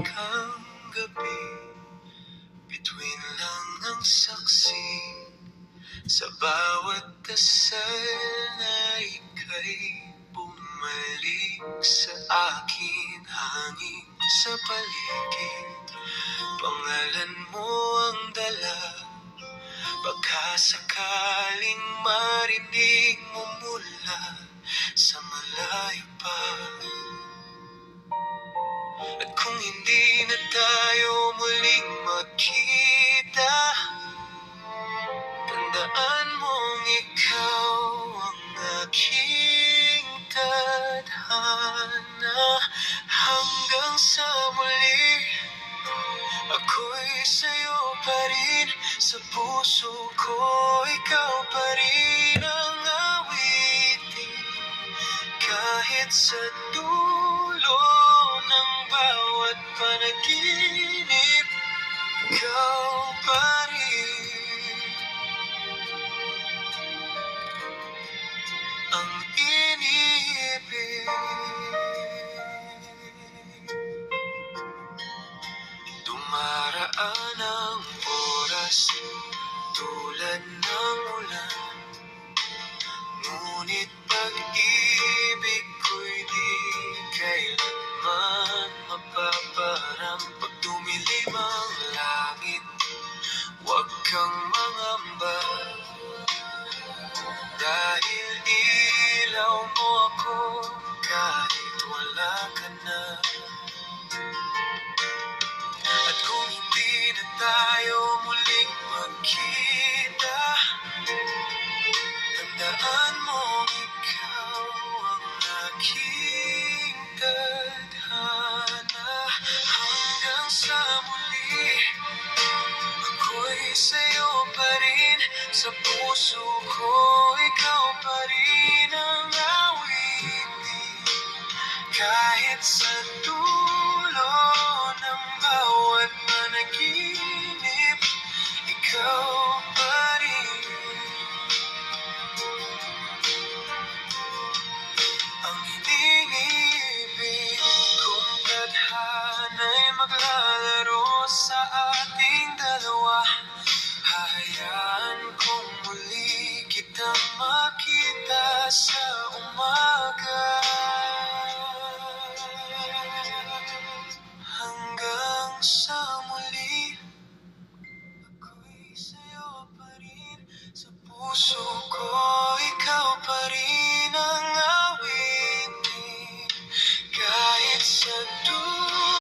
kang gabi, bituin lang ang saksi sa bawat dasal na ika'y bumalik sa akin. Hangin sa paligid, pangalan mo ang dala, baka sakaling marinig mo mula sa malayo pa. At kung hindi na tayo muling magkita, tandaan mong ikaw ang aking tadhana. Hanggang sa muli, ako'y sa'yo pa rin. Sa puso ko, ikaw pa rin ang awitin. Kahit sa dulo ng bawat panaginip, ikaw pa rin ang iniibig. Dumaraan ang oras tulad ng ulan, ngunit pag-ibig ko'y di kailanman mapaparam. Pag dumilim ang langit, huwag kang mangamba, dahil ilaw mo ako kahit wala ka na. At kung hindi na tayo muling magkita, tandaan mong ikaw ang aking tadhana. Hanggang sa muli, ako'y sa'yo pa rin. Sa puso ko, ikaw pa rin ang awitin. Kahit sa dulo ng bawat panaginip, ikaw pa rin ang iniibig. Kung tadhana'y maglalaro sa atin,